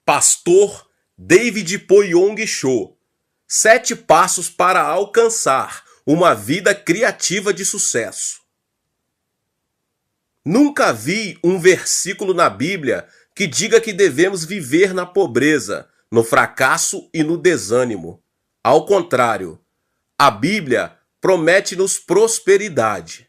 Pastor David Poyong Cho. 7 passos para alcançar uma vida criativa de sucesso. Nunca vi um versículo na Bíblia que diga que devemos viver na pobreza, no fracasso e no desânimo. Ao contrário, a Bíblia promete-nos prosperidade.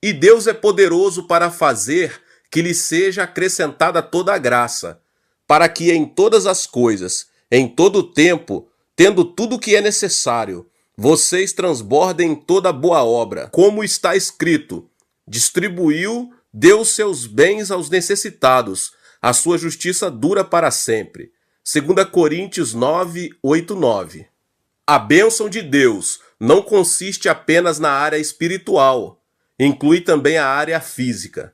E Deus é poderoso para fazer que lhe seja acrescentada toda a graça, para que em todas as coisas, em todo o tempo, tendo tudo o que é necessário, vocês transbordem em toda boa obra, como está escrito: distribuiu, deu seus bens aos necessitados, a sua justiça dura para sempre. 2 Coríntios 9, 8, 9. A bênção de Deus não consiste apenas na área espiritual, inclui também a área física.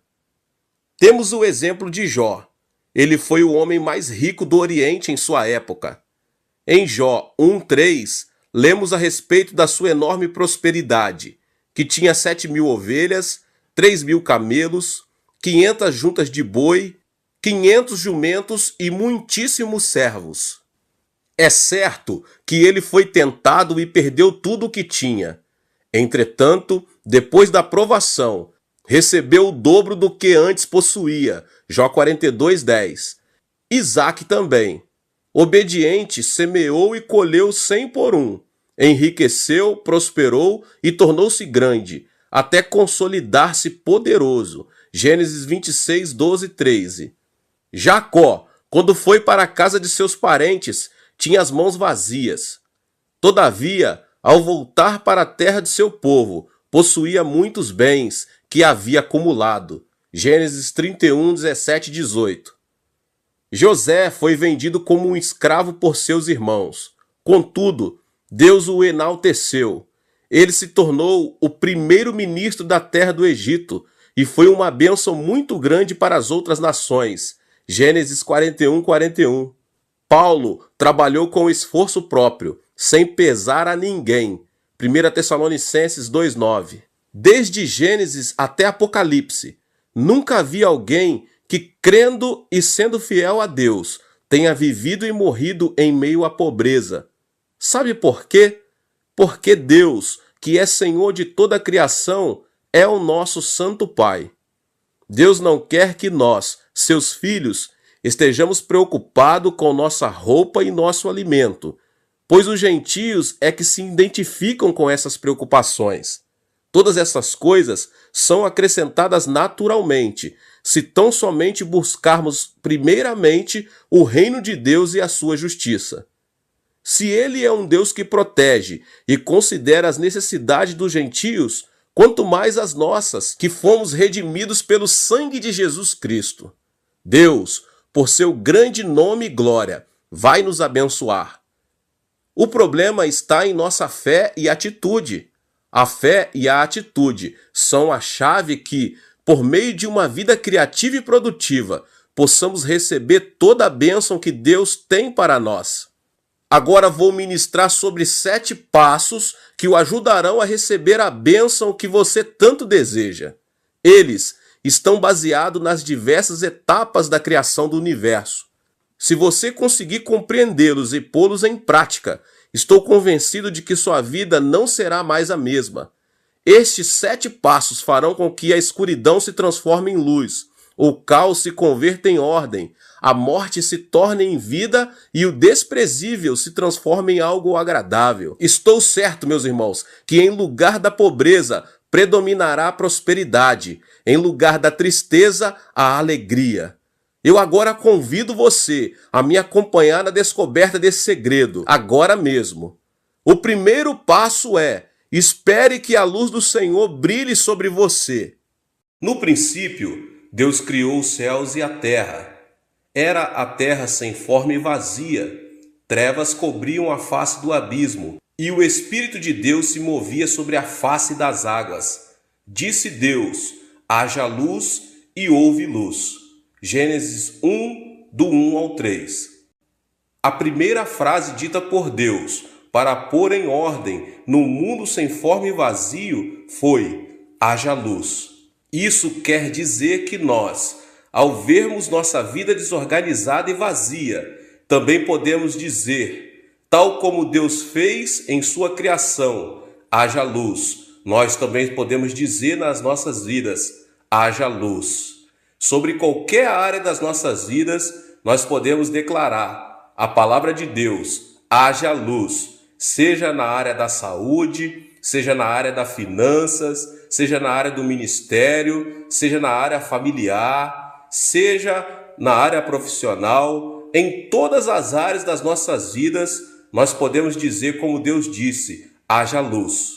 Temos o exemplo de Jó. Ele foi o homem mais rico do Oriente em sua época. Em Jó 1:3, lemos a respeito da sua enorme prosperidade, que tinha 7.000 ovelhas, 3.000 camelos, 500 juntas de boi, 500 jumentos e muitíssimos servos. É certo que ele foi tentado e perdeu tudo o que tinha. Entretanto, depois da provação, recebeu o dobro do que antes possuía. Jó 42:10. Isaac também. Obediente, semeou e colheu 100 por 1. Enriqueceu, prosperou e tornou-se grande, até consolidar-se poderoso. Gênesis 26, 12 e 13. Jacó, quando foi para a casa de seus parentes, tinha as mãos vazias. Todavia, ao voltar para a terra de seu povo, possuía muitos bens que havia acumulado. Gênesis 31, 17 e 18. José foi vendido como um escravo por seus irmãos. Contudo, Deus o enalteceu. Ele se tornou o primeiro ministro da terra do Egito e foi uma bênção muito grande para as outras nações. Gênesis 41, 41. Paulo trabalhou com esforço próprio, sem pesar a ninguém. 1 Tessalonicenses 2:9. Desde Gênesis até Apocalipse, nunca vi alguém que, crendo e sendo fiel a Deus, tenha vivido e morrido em meio à pobreza. Sabe por quê? Porque Deus, que é Senhor de toda a criação, é o nosso Santo Pai. Deus não quer que nós, seus filhos, estejamos preocupados com nossa roupa e nosso alimento, pois os gentios é que se identificam com essas preocupações. Todas essas coisas são acrescentadas naturalmente, se tão somente buscarmos primeiramente o reino de Deus e a sua justiça. Se ele é um Deus que protege e considera as necessidades dos gentios, quanto mais as nossas, que fomos redimidos pelo sangue de Jesus Cristo. Deus, por seu grande nome e glória, vai nos abençoar. O problema está em nossa fé e atitude. A fé e a atitude são a chave que, por meio de uma vida criativa e produtiva, possamos receber toda a bênção que Deus tem para nós. Agora vou ministrar sobre 7 passos que o ajudarão a receber a bênção que você tanto deseja. Eles estão baseados nas diversas etapas da criação do universo. Se você conseguir compreendê-los e pô-los em prática, estou convencido de que sua vida não será mais a mesma. Estes 7 passos farão com que a escuridão se transforme em luz, o caos se converta em ordem, a morte se torne em vida e o desprezível se transforme em algo agradável. Estou certo, meus irmãos, que em lugar da pobreza predominará a prosperidade, em lugar da tristeza, a alegria. Eu agora convido você a me acompanhar na descoberta desse segredo, agora mesmo. O primeiro passo é: espere que a luz do Senhor brilhe sobre você. No princípio, Deus criou os céus e a terra. Era a terra sem forma e vazia. Trevas cobriam a face do abismo, e o Espírito de Deus se movia sobre a face das águas. Disse Deus: haja luz, e houve luz. Gênesis 1, do 1 ao 3. A primeira frase dita por Deus para pôr em ordem no mundo sem forma e vazio foi: haja luz. Isso quer dizer que nós, Ao vermos nossa vida desorganizada e vazia, também podemos dizer, tal como Deus fez em sua criação, haja luz. Nós também podemos dizer nas nossas vidas, haja luz. Sobre qualquer área das nossas vidas, nós podemos declarar a palavra de Deus, haja luz, seja na área da saúde, seja na área das finanças, seja na área do ministério, seja na área familiar, seja na área profissional, em todas as áreas das nossas vidas, nós podemos dizer como Deus disse, haja luz.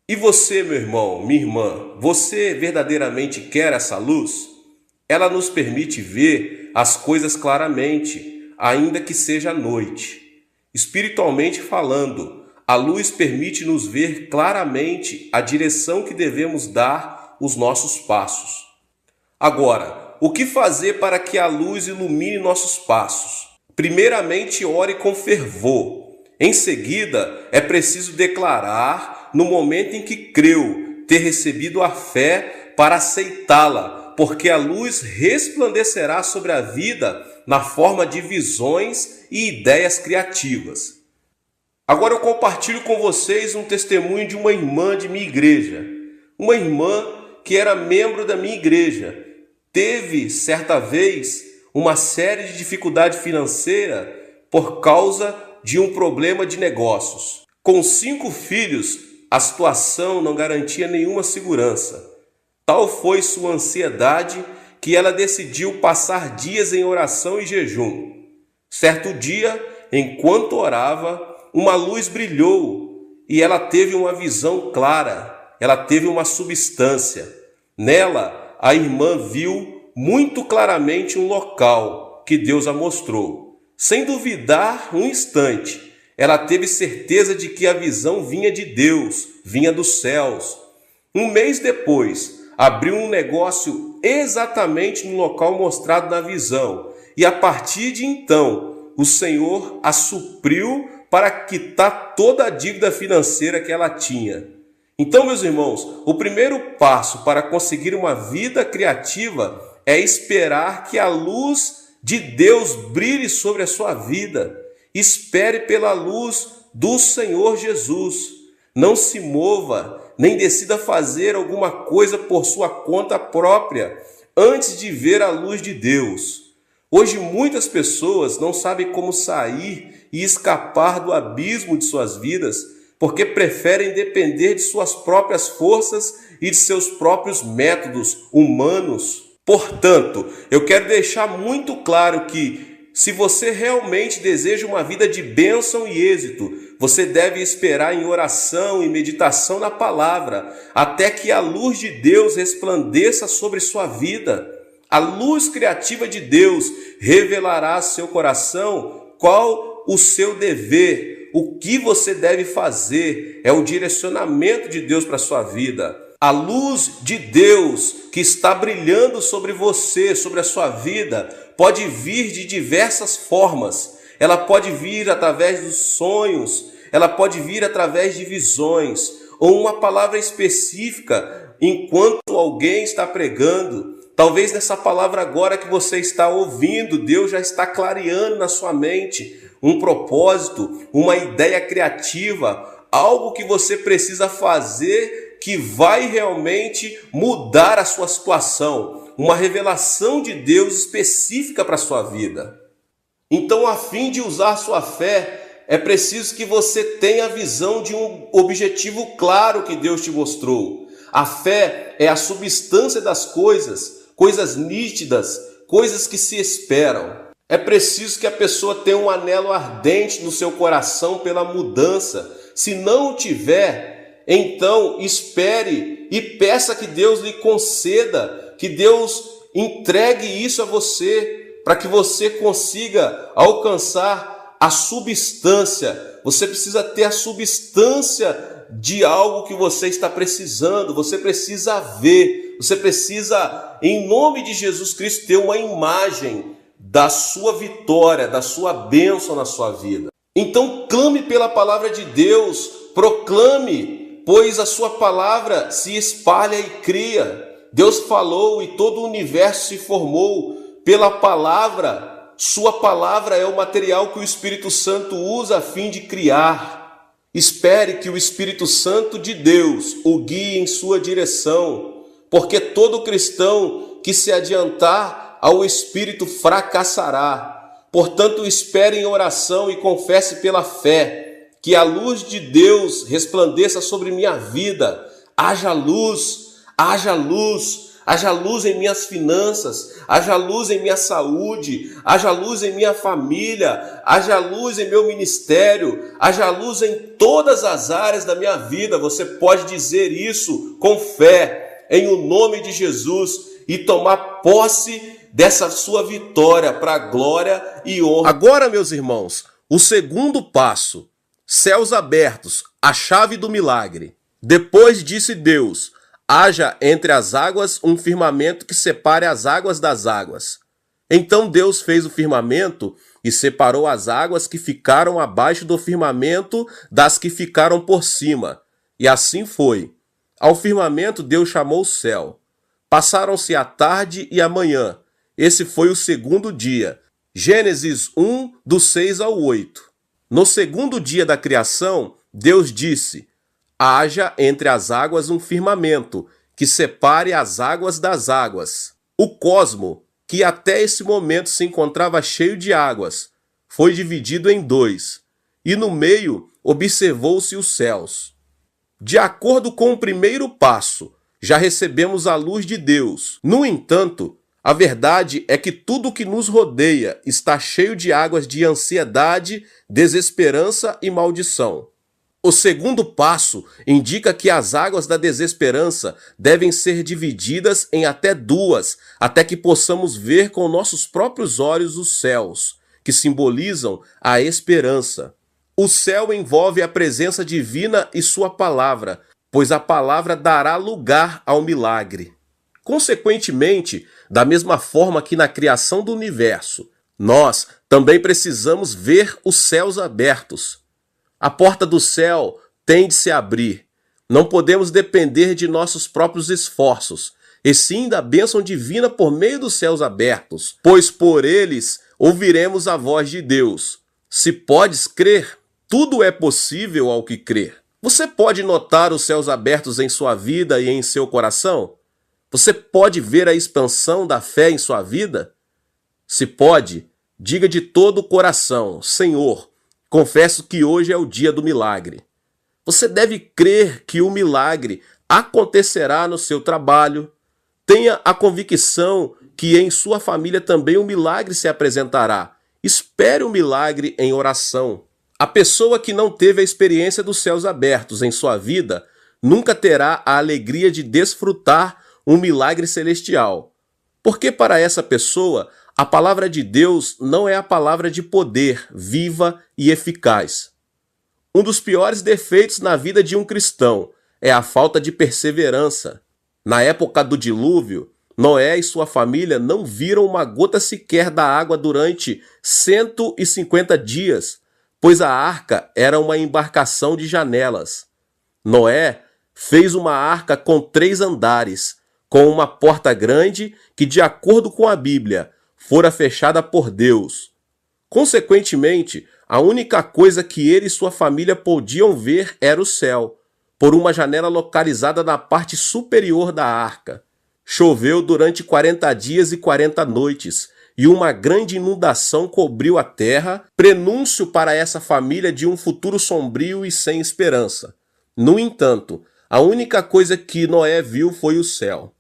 E você, meu irmão, minha irmã, você verdadeiramente quer essa luz? Ela nos permite ver as coisas claramente, ainda que seja noite. Espiritualmente falando, a luz permite nos ver claramente a direção que devemos dar os nossos passos. Agora, o que fazer para que a luz ilumine nossos passos? Primeiramente, ore com fervor. Em seguida, é preciso declarar, no momento em que creu, ter recebido a fé para aceitá-la, porque a luz resplandecerá sobre a vida na forma de visões e ideias criativas. Agora eu compartilho com vocês um testemunho de uma irmã de minha igreja. Uma irmã que era membro da minha igreja. Teve, certa vez, uma série de dificuldade financeira por causa de um problema de negócios. Com 5 filhos, a situação não garantia nenhuma segurança. Tal foi sua ansiedade que ela decidiu passar dias em oração e jejum. Certo dia, enquanto orava, uma luz brilhou e ela teve uma visão clara, ela teve uma substância. Nela, a irmã viu muito claramente um local que Deus a mostrou. Sem duvidar um instante, ela teve certeza de que a visão vinha de Deus, vinha dos céus. Um mês depois, abriu um negócio exatamente no local mostrado na visão. E a partir de então, o Senhor a supriu para quitar toda a dívida financeira que ela tinha. Então, meus irmãos, o primeiro passo para conseguir uma vida criativa é esperar que a luz de Deus brilhe sobre a sua vida. Espere pela luz do Senhor Jesus. Não se mova, nem decida fazer alguma coisa por sua conta própria, antes de ver a luz de Deus. Hoje muitas pessoas não sabem como sair e escapar do abismo de suas vidas, porque preferem depender de suas próprias forças e de seus próprios métodos humanos. Portanto, eu quero deixar muito claro que, se você realmente deseja uma vida de bênção e êxito, você deve esperar em oração e meditação na palavra, até que a luz de Deus resplandeça sobre sua vida. A luz criativa de Deus revelará ao seu coração qual o seu dever, o que você deve fazer, é o direcionamento de Deus para a sua vida. A luz de Deus que está brilhando sobre você, sobre a sua vida, pode vir de diversas formas. Ela pode vir através dos sonhos, ela pode vir através de visões, ou uma palavra específica enquanto alguém está pregando. Talvez nessa palavra agora que você está ouvindo, Deus já está clareando na sua mente um propósito, uma ideia criativa, algo que você precisa fazer que vai realmente mudar a sua situação, uma revelação de Deus específica para a sua vida. Então, a fim de usar sua fé, é preciso que você tenha a visão de um objetivo claro que Deus te mostrou. A fé é a substância das coisas, coisas nítidas, coisas que se esperam. É preciso que a pessoa tenha um anelo ardente no seu coração pela mudança. Se não o tiver, então espere e peça que Deus lhe conceda, que Deus entregue isso a você, para que você consiga alcançar a substância. Você precisa ter a substância de algo que você está precisando, você precisa ver, você precisa, em nome de Jesus Cristo, ter uma imagem da sua vitória, da sua bênção na sua vida. Então clame pela palavra de Deus, proclame, pois a sua palavra se espalha e cria. Deus falou e todo o universo se formou pela palavra. Sua palavra é o material que o Espírito Santo usa a fim de criar. Espere que o Espírito Santo de Deus o guie em sua direção, porque todo cristão que se adiantar ao Espírito fracassará. Portanto, espere em oração e confesse pela fé que a luz de Deus resplandeça sobre minha vida. Haja luz, haja luz, haja luz em minhas finanças, haja luz em minha saúde, haja luz em minha família, haja luz em meu ministério, haja luz em todas as áreas da minha vida. Você pode dizer isso com fé, em o nome de Jesus, e tomar posse dessa sua vitória para a glória e honra. Agora, meus irmãos, o segundo passo, céus abertos, a chave do milagre. Depois disse Deus: haja entre as águas um firmamento que separe as águas das águas. Então Deus fez o firmamento e separou as águas que ficaram abaixo do firmamento das que ficaram por cima. E assim foi. Ao firmamento Deus chamou o céu. Passaram-se a tarde e a manhã. Esse foi o segundo dia. Gênesis 1, do 6 ao 8. No segundo dia da criação, Deus disse: haja entre as águas um firmamento, que separe as águas das águas. O cosmo, que até esse momento se encontrava cheio de águas, foi dividido em dois, e no meio observou-se os céus. De acordo com o primeiro passo, já recebemos a luz de Deus. No entanto, a verdade é que tudo o que nos rodeia está cheio de águas de ansiedade, desesperança e maldição. O segundo passo indica que as águas da desesperança devem ser divididas em até duas, até que possamos ver com nossos próprios olhos os céus, que simbolizam a esperança. O céu envolve a presença divina e sua palavra, pois a palavra dará lugar ao milagre. Consequentemente, da mesma forma que na criação do universo, nós também precisamos ver os céus abertos. A porta do céu tem de se abrir. Não podemos depender de nossos próprios esforços, e sim da bênção divina por meio dos céus abertos, pois por eles ouviremos a voz de Deus. Se podes crer, tudo é possível ao que crer. Você pode notar os céus abertos em sua vida e em seu coração? Você pode ver a expansão da fé em sua vida? Se pode, diga de todo o coração: Senhor, confesso que hoje é o dia do milagre. Você deve crer que o milagre acontecerá no seu trabalho. Tenha a convicção que em sua família também o milagre se apresentará. Espere o milagre em oração. A pessoa que não teve a experiência dos céus abertos em sua vida nunca terá a alegria de desfrutar um milagre celestial. Porque para essa pessoa, a palavra de Deus não é a palavra de poder, viva e eficaz. Um dos piores defeitos na vida de um cristão é a falta de perseverança. Na época do dilúvio, Noé e sua família não viram uma gota sequer da água durante 150 dias, pois a arca era uma embarcação de janelas. Noé fez uma arca com 3 andares, com uma porta grande que, de acordo com a Bíblia, fora fechada por Deus. Consequentemente, a única coisa que ele e sua família podiam ver era o céu, por uma janela localizada na parte superior da arca. Choveu durante 40 dias e 40 noites, e uma grande inundação cobriu a terra, prenúncio para essa família de um futuro sombrio e sem esperança. No entanto, a única coisa que Noé viu foi o céu.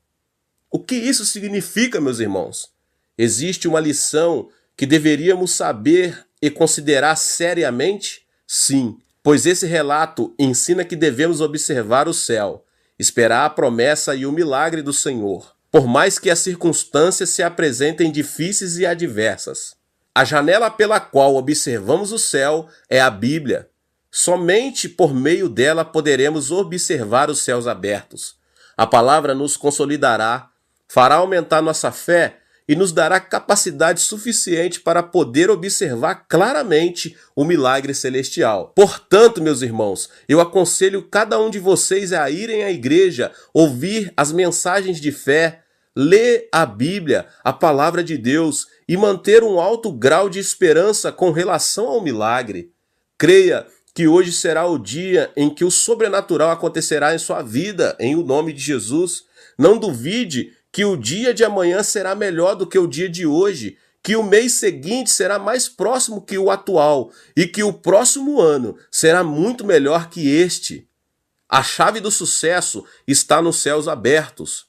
O que isso significa, meus irmãos? Existe uma lição que deveríamos saber e considerar seriamente? Sim, pois esse relato ensina que devemos observar o céu, esperar a promessa e o milagre do Senhor, por mais que as circunstâncias se apresentem difíceis e adversas. A janela pela qual observamos o céu é a Bíblia. Somente por meio dela poderemos observar os céus abertos. A palavra nos consolidará, fará aumentar nossa fé e nos dará capacidade suficiente para poder observar claramente o milagre celestial. Portanto, meus irmãos, eu aconselho cada um de vocês a irem à igreja, ouvir as mensagens de fé, ler a Bíblia, a palavra de Deus, e manter um alto grau de esperança com relação ao milagre. Creia que hoje será o dia em que o sobrenatural acontecerá em sua vida, em o nome de Jesus. Não duvide que o dia de amanhã será melhor do que o dia de hoje, que o mês seguinte será mais próximo que o atual e que o próximo ano será muito melhor que este. A chave do sucesso está nos céus abertos.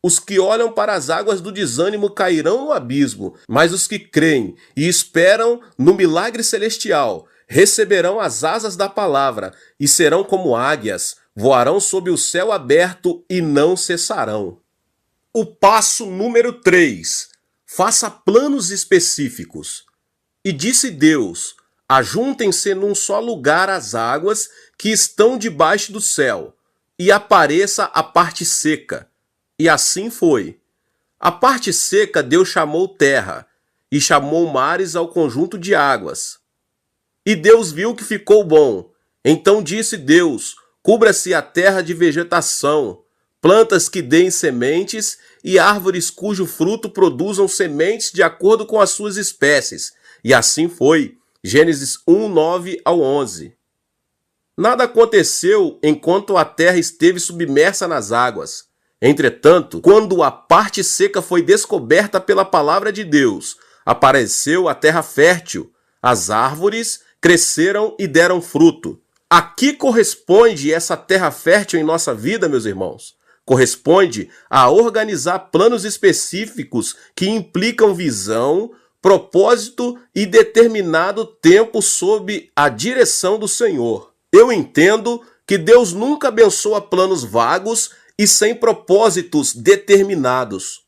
Os que olham para as águas do desânimo cairão no abismo, mas os que creem e esperam no milagre celestial receberão as asas da palavra e serão como águias, voarão sob o céu aberto e não cessarão. O passo número 3. Faça planos específicos. E disse Deus: ajuntem-se num só lugar as águas que estão debaixo do céu, e apareça a parte seca. E assim foi. A parte seca Deus chamou terra, e chamou mares ao conjunto de águas. E Deus viu que ficou bom. Então disse Deus: cubra-se a terra de vegetação, plantas que deem sementes e árvores cujo fruto produzam sementes de acordo com as suas espécies. E assim foi. Gênesis 1, 9 ao 11. Nada aconteceu enquanto a terra esteve submersa nas águas. Entretanto, quando a parte seca foi descoberta pela palavra de Deus, apareceu a terra fértil, as árvores cresceram e deram fruto. A que corresponde essa terra fértil em nossa vida, meus irmãos? Corresponde a organizar planos específicos que implicam visão, propósito e determinado tempo sob a direção do Senhor. Eu entendo que Deus nunca abençoa planos vagos e sem propósitos determinados.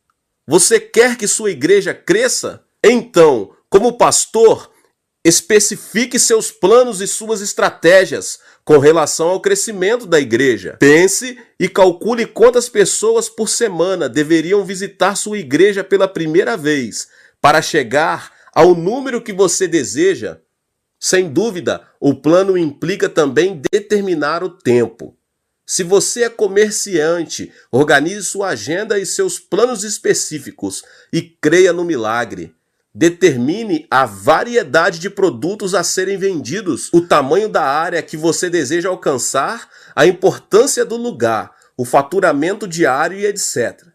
Você quer que sua igreja cresça? Então, como pastor, especifique seus planos e suas estratégias com relação ao crescimento da igreja. Pense e calcule quantas pessoas por semana deveriam visitar sua igreja pela primeira vez para chegar ao número que você deseja. Sem dúvida, o plano implica também determinar o tempo. Se você é comerciante, organize sua agenda e seus planos específicos e creia no milagre. Determine a variedade de produtos a serem vendidos, o tamanho da área que você deseja alcançar, a importância do lugar, o faturamento diário e etc.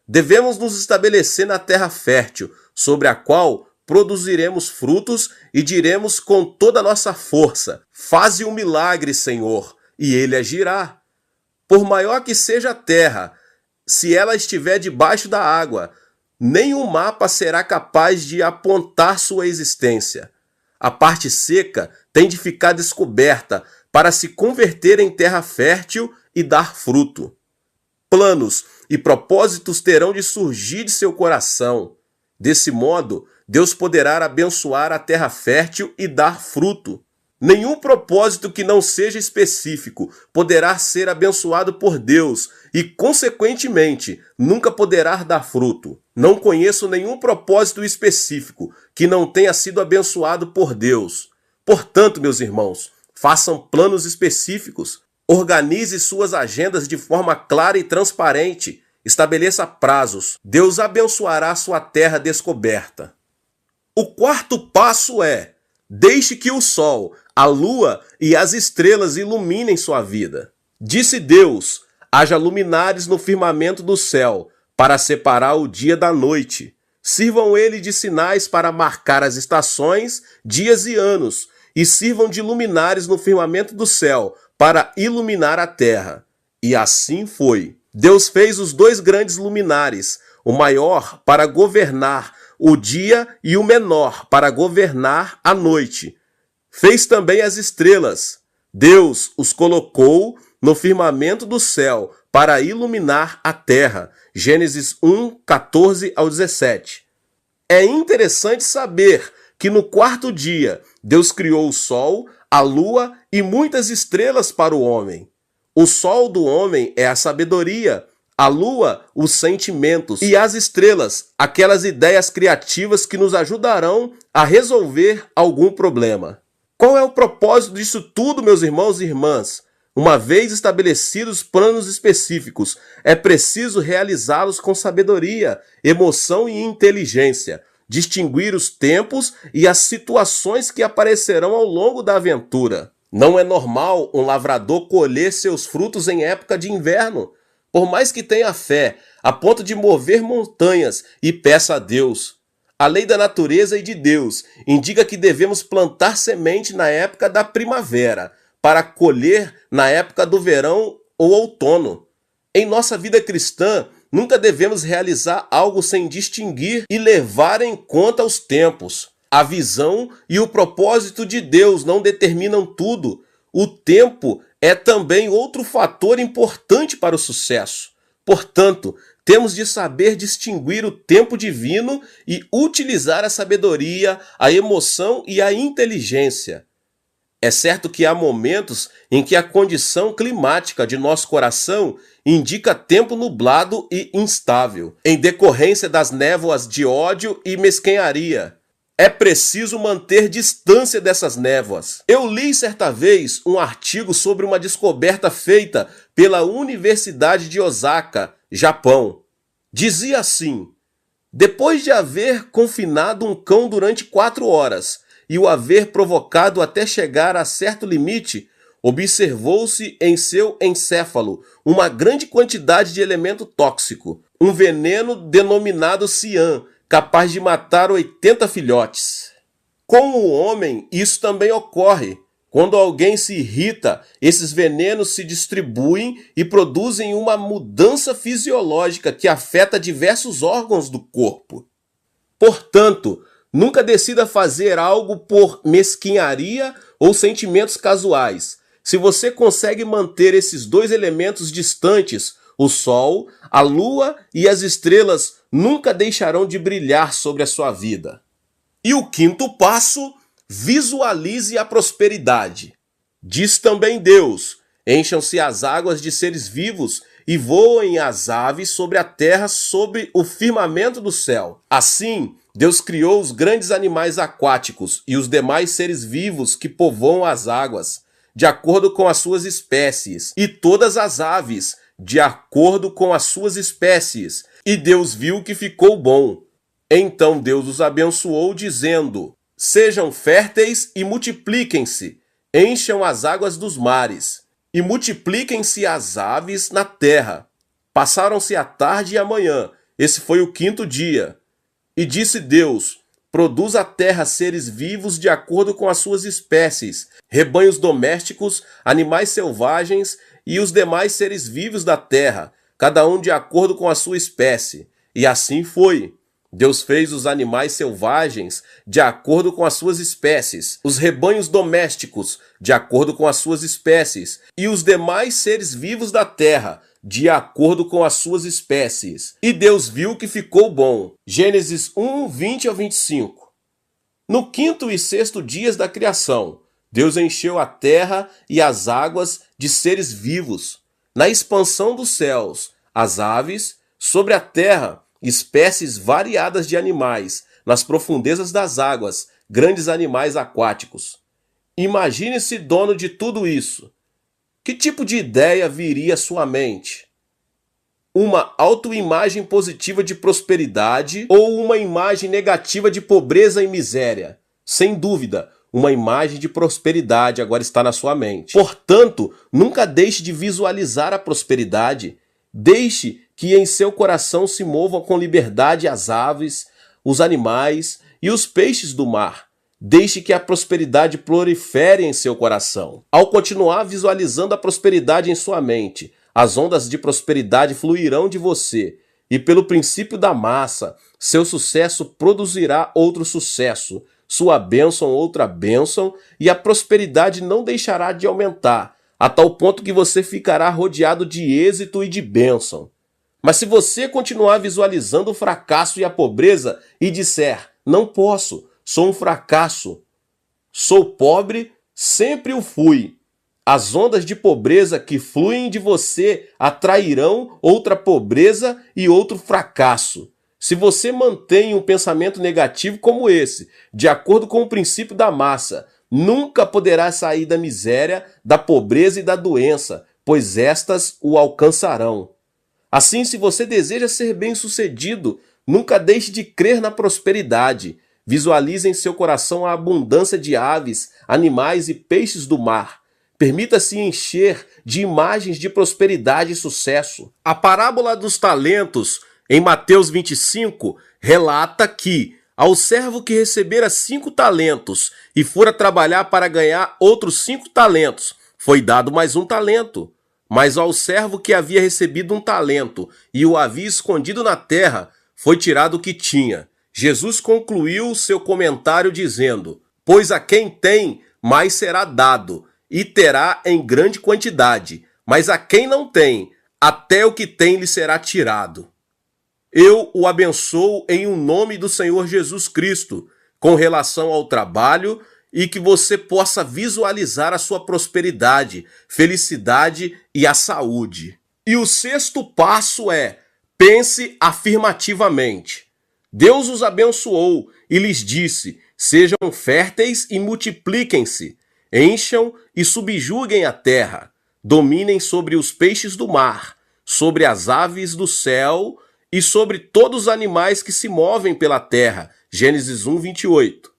Devemos nos estabelecer na terra fértil, sobre a qual produziremos frutos e diremos com toda a nossa força: faze um milagre, Senhor, e ele agirá. Por maior que seja a terra, se ela estiver debaixo da água, nenhum mapa será capaz de apontar sua existência. A parte seca tem de ficar descoberta para se converter em terra fértil e dar fruto. Planos e propósitos terão de surgir de seu coração. Desse modo, Deus poderá abençoar a terra fértil e dar fruto. Nenhum propósito que não seja específico poderá ser abençoado por Deus e, consequentemente, nunca poderá dar fruto. Não conheço nenhum propósito específico que não tenha sido abençoado por Deus. Portanto, meus irmãos, façam planos específicos, organize suas agendas de forma clara e transparente, estabeleça prazos. Deus abençoará sua terra descoberta. O quarto passo é: deixe que o sol, a lua e as estrelas iluminem sua vida. Disse Deus: haja luminares no firmamento do céu, para separar o dia da noite. Sirvam ele de sinais para marcar as estações, dias e anos, e sirvam de luminares no firmamento do céu, para iluminar a terra. E assim foi. Deus fez os dois grandes luminares, o maior para governar o dia e o menor para governar a noite. Fez também as estrelas. Deus os colocou no firmamento do céu para iluminar a terra. Gênesis 1, 14 ao 17. É interessante saber que no quarto dia Deus criou o sol, a lua e muitas estrelas para o homem. O sol do homem é a sabedoria, A lua, os sentimentos, e as estrelas, aquelas ideias criativas que nos ajudarão a resolver algum problema. Qual é o propósito disso tudo, meus irmãos e irmãs? Uma vez estabelecidos planos específicos, é preciso realizá-los com sabedoria, emoção e inteligência, distinguir os tempos e as situações que aparecerão ao longo da aventura. Não é normal um lavrador colher seus frutos em época de inverno. Por mais que tenha fé, a ponto de mover montanhas e peça a Deus. A lei da natureza e de Deus indica que devemos plantar semente na época da primavera, para colher na época do verão ou outono. Em nossa vida cristã, nunca devemos realizar algo sem distinguir e levar em conta os tempos. A visão e o propósito de Deus não determinam tudo. O tempo é também outro fator importante para o sucesso. Portanto, temos de saber distinguir o tempo divino e utilizar a sabedoria, a emoção e a inteligência. É certo que há momentos em que a condição climática de nosso coração indica tempo nublado e instável, em decorrência das névoas de ódio e mesquinharia. É preciso manter distância dessas névoas. Eu li certa vez um artigo sobre uma descoberta feita pela Universidade de Osaka, Japão. Dizia assim: depois de haver confinado um cão durante 4 horas e o haver provocado até chegar a certo limite, observou-se em seu encéfalo uma grande quantidade de elemento tóxico, um veneno denominado cian, capaz de matar 80 filhotes. Com o homem, isso também ocorre. Quando alguém se irrita, esses venenos se distribuem e produzem uma mudança fisiológica que afeta diversos órgãos do corpo. Portanto, nunca decida fazer algo por mesquinharia ou sentimentos casuais. Se você consegue manter esses dois elementos distantes, o Sol, a Lua e as estrelas nunca deixarão de brilhar sobre a sua vida. E o quinto passo, visualize a prosperidade. Diz também Deus: encham-se as águas de seres vivos e voem as aves sobre a terra, sobre o firmamento do céu. Assim, Deus criou os grandes animais aquáticos e os demais seres vivos que povoam as águas, de acordo com as suas espécies, e todas as aves, de acordo com as suas espécies. E Deus viu que ficou bom. Então Deus os abençoou, dizendo: sejam férteis e multipliquem-se, encham as águas dos mares, e multipliquem-se as aves na terra. Passaram-se a tarde e a manhã, esse foi o 5º dia. E disse Deus: produz a terra seres vivos de acordo com as suas espécies, rebanhos domésticos, animais selvagens e os demais seres vivos da terra, cada um de acordo com a sua espécie. E assim foi. Deus fez os animais selvagens de acordo com as suas espécies, os rebanhos domésticos de acordo com as suas espécies e os demais seres vivos da terra de acordo com as suas espécies. E Deus viu que ficou bom. Gênesis 1, 20 ao 25. No 5º e 6º dias da criação, Deus encheu a terra e as águas de seres vivos. Na expansão dos céus, as aves, sobre a terra, espécies variadas de animais, nas profundezas das águas, grandes animais aquáticos. Imagine-se dono de tudo isso. Que tipo de ideia viria à sua mente? Uma autoimagem positiva de prosperidade ou uma imagem negativa de pobreza e miséria? Sem dúvida, uma imagem de prosperidade agora está na sua mente. Portanto, nunca deixe de visualizar a prosperidade. Deixe que em seu coração se movam com liberdade as aves, os animais e os peixes do mar. Deixe que a prosperidade prolifere em seu coração. Ao continuar visualizando a prosperidade em sua mente, as ondas de prosperidade fluirão de você. E pelo princípio da massa, seu sucesso produzirá outro sucesso, sua bênção outra bênção, e a prosperidade não deixará de aumentar, a tal ponto que você ficará rodeado de êxito e de bênção. Mas se você continuar visualizando o fracasso e a pobreza e disser: não posso, sou um fracasso, sou pobre, sempre o fui, As ondas de pobreza que fluem de você atrairão outra pobreza e outro fracasso. Se você mantém um pensamento negativo como esse, de acordo com o princípio da massa, nunca poderá sair da miséria, da pobreza e da doença, pois estas o alcançarão. Assim, se você deseja ser bem-sucedido, nunca deixe de crer na prosperidade. Visualize em seu coração a abundância de aves, animais e peixes do mar. Permita-se encher de imagens de prosperidade e sucesso. A parábola dos talentos, em Mateus 25, relata que, ao servo que recebera 5 talentos e fora trabalhar para ganhar outros 5 talentos, foi dado mais 1 talento. Mas ao servo que havia recebido 1 talento e o havia escondido na terra, foi tirado o que tinha. Jesus concluiu seu comentário dizendo: pois a quem tem, mais será dado, e terá em grande quantidade, mas a quem não tem, até o que tem lhe será tirado. Eu o abençoo em o nome do Senhor Jesus Cristo, com relação ao trabalho, e que você possa visualizar a sua prosperidade, felicidade e a saúde. E o 6º passo é: pense afirmativamente. Deus os abençoou e lhes disse: sejam férteis e multipliquem-se, encham e subjuguem a terra, dominem sobre os peixes do mar, sobre as aves do céu e sobre todos os animais que se movem pela terra. Gênesis 1, 28.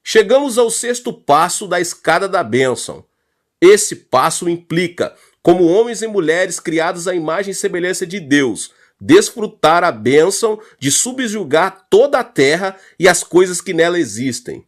Chegamos ao 6º passo da escada da bênção. Esse passo implica, como homens e mulheres criados à imagem e semelhança de Deus, desfrutar a bênção de subjugar toda a terra e as coisas que nela existem.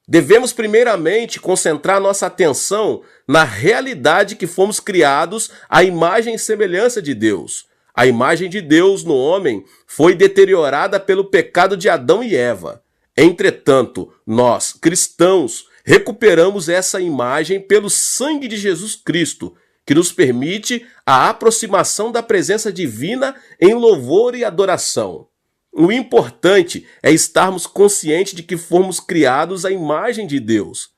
Devemos primeiramente concentrar nossa atenção na realidade que fomos criados à imagem e semelhança de Deus. A imagem de Deus no homem foi deteriorada pelo pecado de Adão e Eva. Entretanto, nós, cristãos, recuperamos essa imagem pelo sangue de Jesus Cristo, que nos permite a aproximação da presença divina em louvor e adoração. O importante é estarmos conscientes de que fomos criados à imagem de Deus.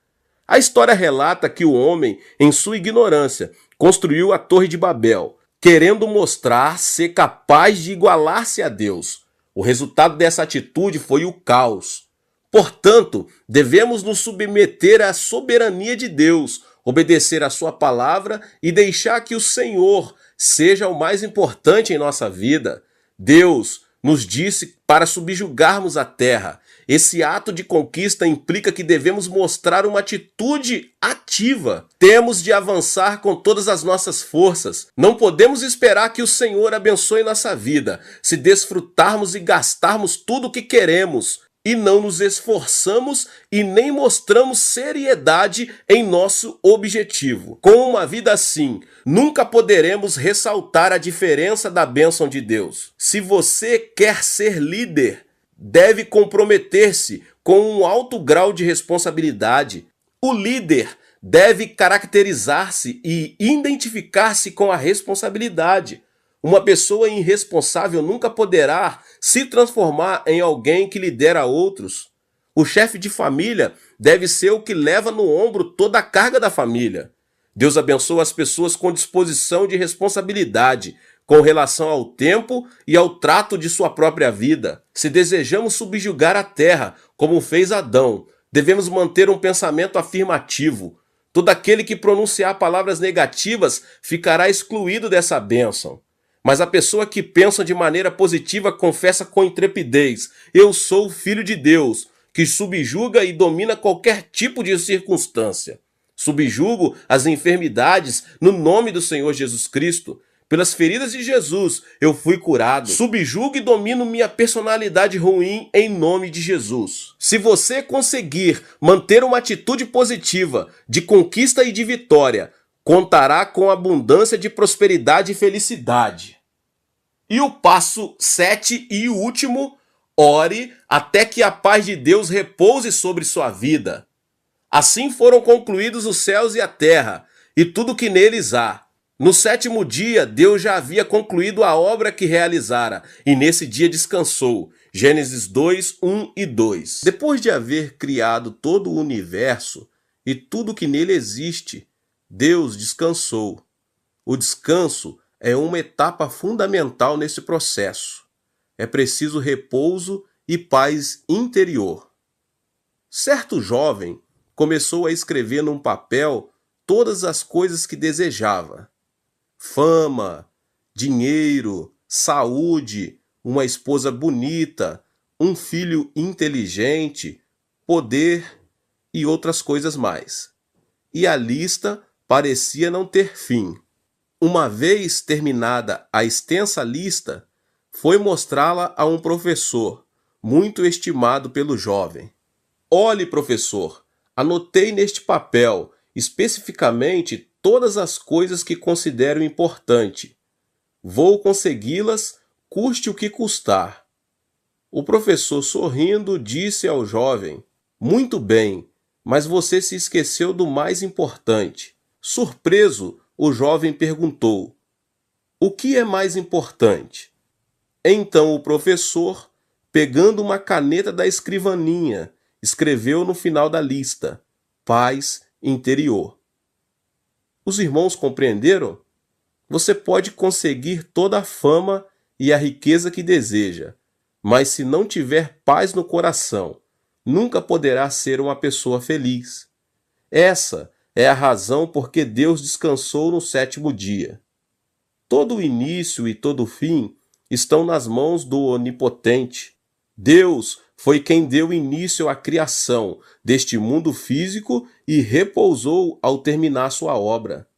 A história relata que o homem, em sua ignorância, construiu a Torre de Babel, querendo mostrar ser capaz de igualar-se a Deus. O resultado dessa atitude foi o caos. Portanto, devemos nos submeter à soberania de Deus, obedecer à sua palavra e deixar que o Senhor seja o mais importante em nossa vida. Deus nos disse para subjugarmos a terra. Esse ato de conquista implica que devemos mostrar uma atitude ativa. Temos de avançar com todas as nossas forças. Não podemos esperar que o Senhor abençoe nossa vida se desfrutarmos e gastarmos tudo o que queremos e não nos esforçamos e nem mostramos seriedade em nosso objetivo. Com uma vida assim, nunca poderemos ressaltar a diferença da bênção de Deus. Se você quer ser líder, deve comprometer-se com um alto grau de responsabilidade. O líder deve caracterizar-se e identificar-se com a responsabilidade. Uma pessoa irresponsável nunca poderá se transformar em alguém que lidera outros. O chefe de família deve ser o que leva no ombro toda a carga da família. Deus abençoa as pessoas com disposição de responsabilidade, com relação ao tempo e ao trato de sua própria vida. Se desejamos subjugar a terra, como fez Adão, devemos manter um pensamento afirmativo. Todo aquele que pronunciar palavras negativas ficará excluído dessa bênção. Mas a pessoa que pensa de maneira positiva confessa com intrepidez: eu sou o Filho de Deus, que subjuga e domina qualquer tipo de circunstância. Subjugo as enfermidades no nome do Senhor Jesus Cristo. Pelas feridas de Jesus eu fui curado. Subjugo e domino minha personalidade ruim em nome de Jesus. Se você conseguir manter uma atitude positiva, de conquista e de vitória, contará com abundância de prosperidade e felicidade. E o passo 7 e último: ore até que a paz de Deus repouse sobre sua vida. Assim foram concluídos os céus e a terra, e tudo que neles há. No 7º dia, Deus já havia concluído a obra que realizara, e nesse dia descansou. Gênesis 2, 1 e 2. Depois de haver criado todo o universo e tudo que nele existe, Deus descansou. O descanso é uma etapa fundamental nesse processo. É preciso repouso e paz interior. Certo jovem começou a escrever num papel todas as coisas que desejava: fama, dinheiro, saúde, uma esposa bonita, um filho inteligente, poder e outras coisas mais. E a lista parecia não ter fim. Uma vez terminada a extensa lista, foi mostrá-la a um professor, muito estimado pelo jovem. Olhe, professor, anotei neste papel especificamente todas as coisas que considero importante. Vou consegui-las, custe o que custar. O professor, sorrindo, disse ao jovem: Muito bem, mas você se esqueceu do mais importante. Surpreso, o jovem perguntou: O que é mais importante? Então o professor, pegando uma caneta da escrivaninha, escreveu no final da lista: paz interior. Os irmãos compreenderam? Você pode conseguir toda a fama e a riqueza que deseja, mas se não tiver paz no coração, nunca poderá ser uma pessoa feliz. Essa é a razão por que Deus descansou no sétimo dia. Todo o início e todo o fim estão nas mãos do Onipotente. Deus foi quem deu início à criação deste mundo físico e repousou ao terminar sua obra.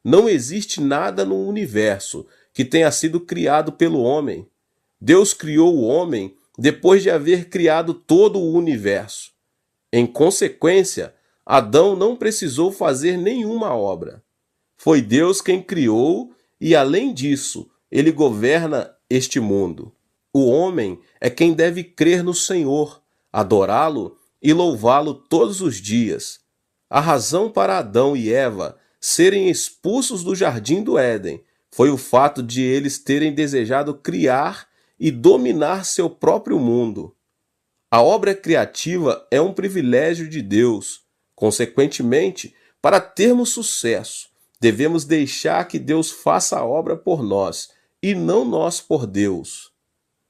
Não existe nada no universo que tenha sido criado pelo homem. Deus criou o homem depois de haver criado todo o universo. Em consequência, Adão não precisou fazer nenhuma obra. Foi Deus quem criou e, além disso, ele governa este mundo. O homem é quem deve crer no Senhor, adorá-lo e louvá-lo todos os dias. A razão para Adão e Eva serem expulsos do jardim do Éden foi o fato de eles terem desejado criar e dominar seu próprio mundo. A obra criativa é um privilégio de Deus. Consequentemente, para termos sucesso, devemos deixar que Deus faça a obra por nós e não nós por Deus.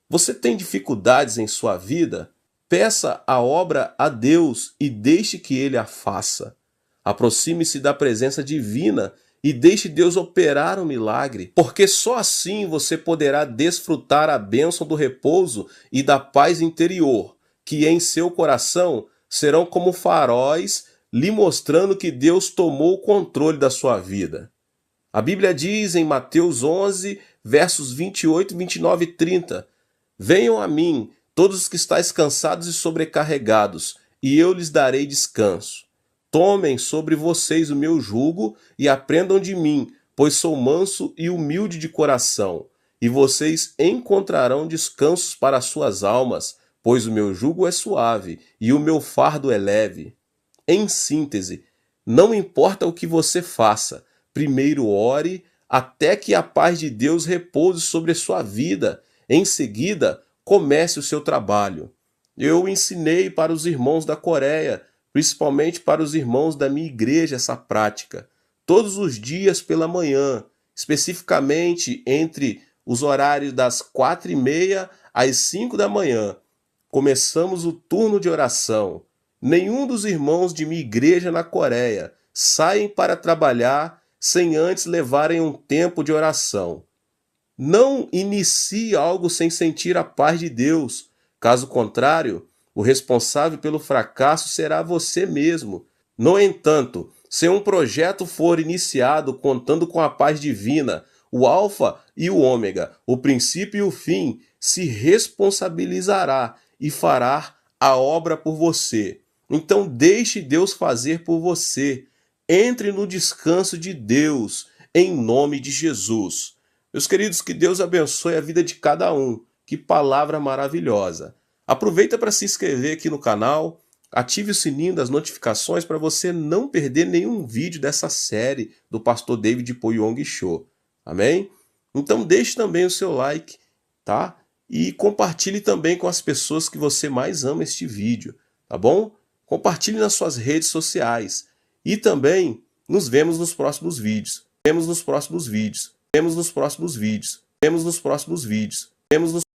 Você tem dificuldades em sua vida? Peça a obra a Deus e deixe que Ele a faça. Aproxime-se da presença divina e deixe Deus operar um milagre, porque só assim você poderá desfrutar a bênção do repouso e da paz interior, que em seu coração serão como faróis lhe mostrando que Deus tomou o controle da sua vida. A Bíblia diz em Mateus 11, versos 28, 29 e 30, Venham a mim, todos os que estáis cansados e sobrecarregados, e eu lhes darei descanso. Tomem sobre vocês o meu jugo e aprendam de mim, pois sou manso e humilde de coração, e vocês encontrarão descansos para as suas almas, pois o meu jugo é suave e o meu fardo é leve. Em síntese, não importa o que você faça, primeiro ore até que a paz de Deus repouse sobre a sua vida. Em seguida, comece o seu trabalho. Eu ensinei para os irmãos da Coreia, principalmente para os irmãos da minha igreja, essa prática. Todos os dias pela manhã, especificamente entre os horários das 4h30 às 5 da manhã, começamos o turno de oração. Nenhum dos irmãos de minha igreja na Coreia saem para trabalhar sem antes levarem um tempo de oração. Não inicie algo sem sentir a paz de Deus. Caso contrário, o responsável pelo fracasso será você mesmo. No entanto, se um projeto for iniciado contando com a paz divina, o alfa e o ômega, o princípio e o fim, se responsabilizará e fará a obra por você. Então deixe Deus fazer por você. Entre no descanso de Deus, em nome de Jesus. Meus queridos, que Deus abençoe a vida de cada um. Que palavra maravilhosa. Aproveita para se inscrever aqui no canal, ative o sininho das notificações para você não perder nenhum vídeo dessa série do pastor David Poyong Show. Amém? Então deixe também o seu like, tá? E compartilhe também com as pessoas que você mais ama este vídeo, tá bom? Compartilhe nas suas redes sociais. E também Nos vemos nos próximos vídeos. Vemos nos próximos vídeos. Vemos nos próximos vídeos. Vemos nos próximos vídeos. Vemos nos